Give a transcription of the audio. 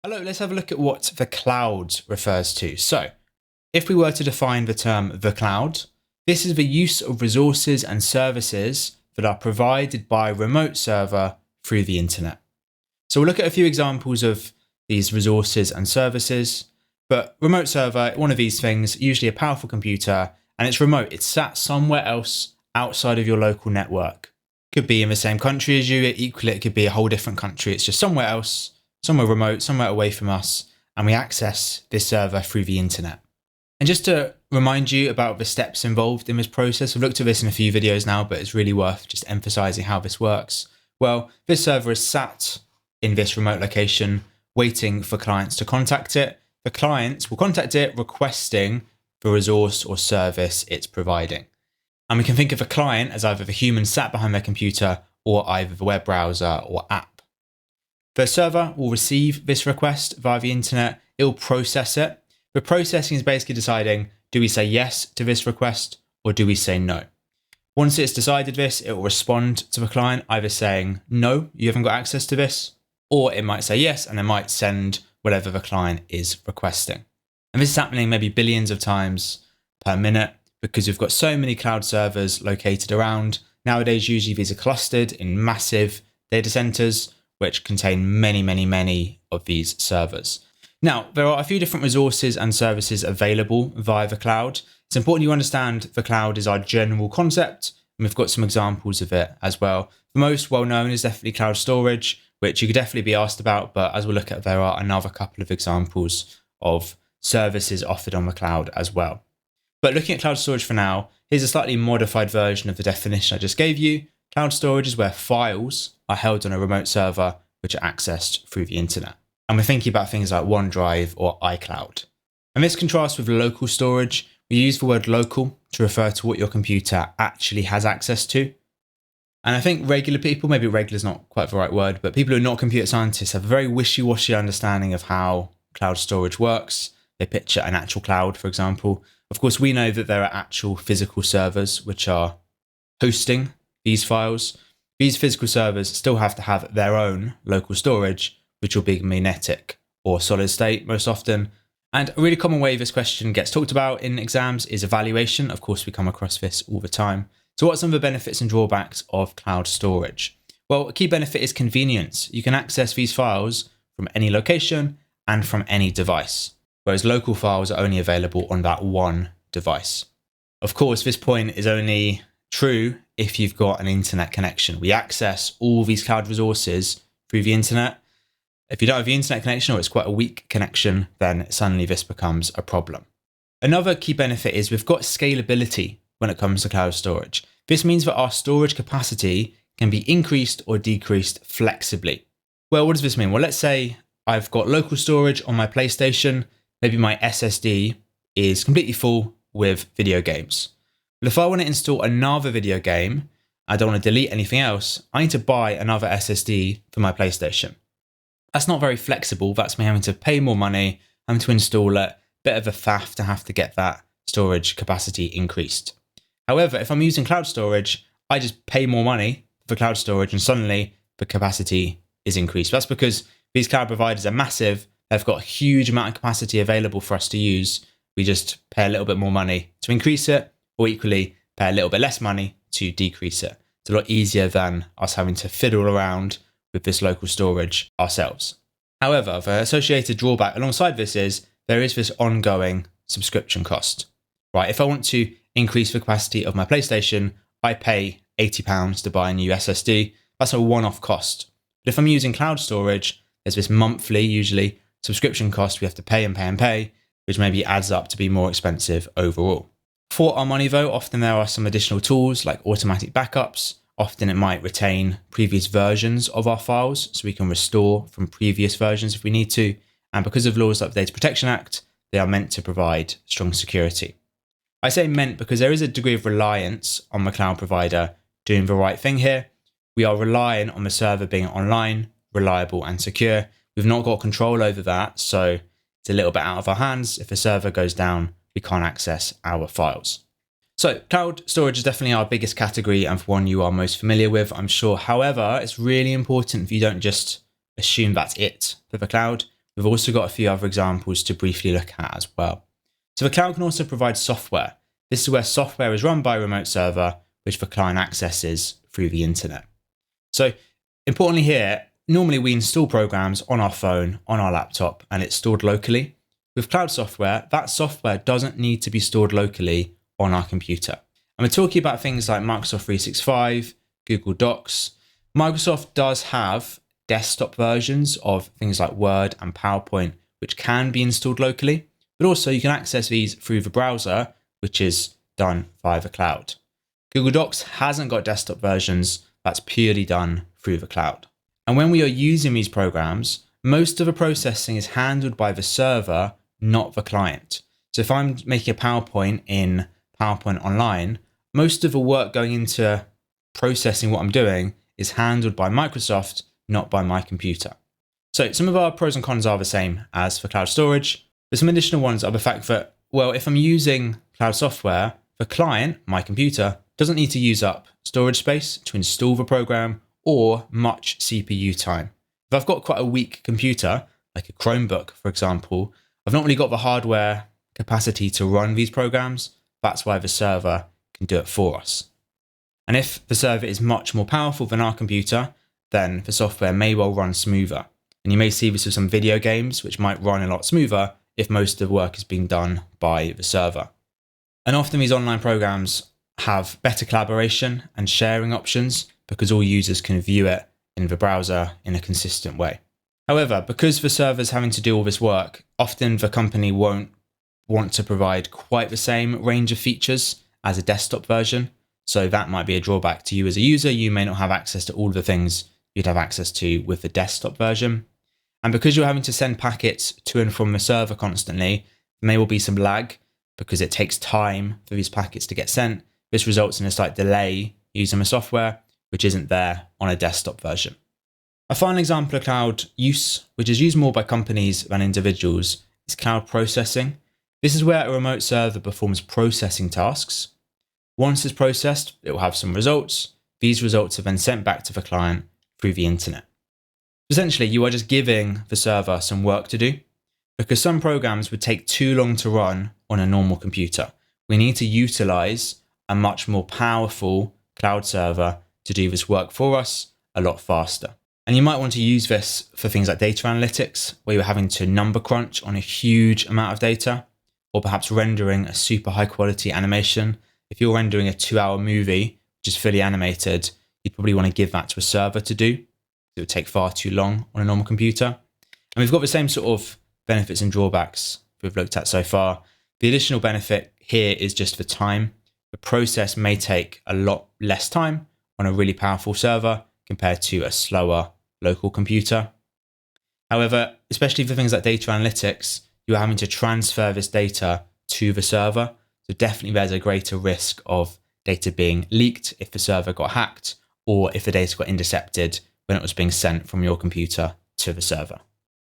Hello, let's have a look at what the cloud refers to. So, if we were to define the term the cloud, this is the use of resources and services that are provided by a remote server through the internet. So we'll look at a few examples of these resources and services. But remote server, one of these things, usually a powerful computer, and it's remote. It's sat somewhere else outside of your local network. Could be in the same country as you, equally it could be a whole different country. It's just somewhere else, somewhere remote, somewhere away from us, and we access this server through the internet. And just to remind you about the steps involved in this process, I've looked at this in a few videos now, but it's really worth just emphasizing how this works. Well, this server is sat in this remote location, waiting for clients to contact it. The clients will contact it requesting the resource or service it's providing. And we can think of a client as either the human sat behind their computer or either the web browser or app. The server will receive this request via the internet. It will process it. The processing is basically deciding, do we say yes to this request or do we say no? Once it's decided this, it will respond to the client either saying, no, you haven't got access to this, or it might say yes, and it might send whatever the client is requesting. And this is happening maybe billions of times per minute because we've got so many cloud servers located around. Nowadays, usually these are clustered in massive data centers, which contain many of these servers. Now, there are a few different resources and services available via the cloud. It's important you understand the cloud is our general concept, and we've got some examples of it as well. The most well-known is definitely cloud storage, which you could definitely be asked about, but as we'll look at, there are another couple of examples of services offered on the cloud as well. But looking at cloud storage for now, here's a slightly modified version of the definition I just gave you. Cloud storage is where files are held on a remote server which are accessed through the internet. And we're thinking about things like OneDrive or iCloud. And this contrasts with local storage. We use the word local to refer to what your computer actually has access to. And I think regular people, maybe regular is not quite the right word, but people who are not computer scientists have a very wishy-washy understanding of how cloud storage works. They picture an actual cloud, for example. Of course, we know that there are actual physical servers which are hosting these files. These physical servers still have to have their own local storage, which will be magnetic or solid state most often. And a really common way this question gets talked about in exams is evaluation. Of course, we come across this all the time. So what are some of the benefits and drawbacks of cloud storage? Well, a key benefit is convenience. You can access these files from any location and from any device, whereas local files are only available on that one device. Of course, this point is only true if you've got an internet connection. We access all these cloud resources through the internet. If you don't have the internet connection or it's quite a weak connection, then suddenly this becomes a problem. Another key benefit is we've got scalability when it comes to cloud storage. This means that our storage capacity can be increased or decreased flexibly. Well, what does this mean? Well, let's say I've got local storage on my PlayStation. Maybe my SSD is completely full with video games. But if I want to install another video game, I don't want to delete anything else, I need to buy another SSD for my PlayStation. That's not very flexible. That's me having to pay more money, having to install it, bit of a faff to have to get that storage capacity increased. However, if I'm using cloud storage, I just pay more money for cloud storage and suddenly the capacity is increased. That's because these cloud providers are massive. They've got a huge amount of capacity available for us to use. We just pay a little bit more money to increase it, or equally pay a little bit less money to decrease it. It's a lot easier than us having to fiddle around with this local storage ourselves. However, the associated drawback alongside this is there is this ongoing subscription cost. Right? If I want to increase the capacity of my PlayStation, I pay £80 to buy a new SSD. That's a one-off cost. But if I'm using cloud storage, there's this monthly, usually, subscription cost we have to pay and pay and pay, which maybe adds up to be more expensive overall. For our money though, often there are some additional tools like automatic backups. Often it might retain previous versions of our files, so we can restore from previous versions if we need to. And because of laws like the Data Protection Act, they are meant to provide strong security. I say meant because there is a degree of reliance on the cloud provider doing the right thing here. We are relying on the server being online, reliable and secure. We've not got control over that, so it's a little bit out of our hands. If a server goes down, we can't access our files. So cloud storage is definitely our biggest category and one you are most familiar with, I'm sure. However, it's really important if you don't just assume that's it for the cloud. We've also got a few other examples to briefly look at as well. So the cloud can also provide software. This is where software is run by a remote server, which the client accesses through the internet. So importantly here, normally we install programs on our phone, on our laptop, and it's stored locally. With cloud software, that software doesn't need to be stored locally on our computer. And we're talking about things like Microsoft 365, Google Docs. Microsoft does have desktop versions of things like Word and PowerPoint, which can be installed locally, but also you can access these through the browser, which is done via the cloud. Google Docs hasn't got desktop versions, that's purely done through the cloud. And when we are using these programs, most of the processing is handled by the server, not the client. So if I'm making a PowerPoint in PowerPoint Online, most of the work going into processing what I'm doing is handled by Microsoft, not by my computer. So some of our pros and cons are the same as for cloud storage, but some additional ones are the fact that, well, if I'm using cloud software, the client, my computer, doesn't need to use up storage space to install the program or much CPU time. If I've got quite a weak computer, like a Chromebook, for example, I've not really got the hardware capacity to run these programs. That's why the server can do it for us. And if the server is much more powerful than our computer, then the software may well run smoother. And you may see this with some video games, which might run a lot smoother if most of the work is being done by the server. And often these online programs have better collaboration and sharing options because all users can view it in the browser in a consistent way. However, because the server's having to do all this work, often the company won't want to provide quite the same range of features as a desktop version. So that might be a drawback to you as a user. You may not have access to all the things you'd have access to with the desktop version. And because you're having to send packets to and from the server constantly, there may well be some lag because it takes time for these packets to get sent. This results in a slight delay using the software, which isn't there on a desktop version. A final example of cloud use, which is used more by companies than individuals, is cloud processing. This is where a remote server performs processing tasks. Once it's processed, it will have some results. These results are then sent back to the client through the internet. Essentially, you are just giving the server some work to do because some programs would take too long to run on a normal computer. We need to utilize a much more powerful cloud server to do this work for us a lot faster. And you might want to use this for things like data analytics, where you're having to number crunch on a huge amount of data, or perhaps rendering a super high quality animation. If you're rendering a 2-hour movie, which is fully animated, you'd probably want to give that to a server to do. It would take far too long on a normal computer. And we've got the same sort of benefits and drawbacks we've looked at so far. The additional benefit here is just the time. The process may take a lot less time on a really powerful server compared to a slower local computer. However, especially for things like data analytics, you're having to transfer this data to the server. So definitely there's a greater risk of data being leaked if the server got hacked or if the data got intercepted when it was being sent from your computer to the server.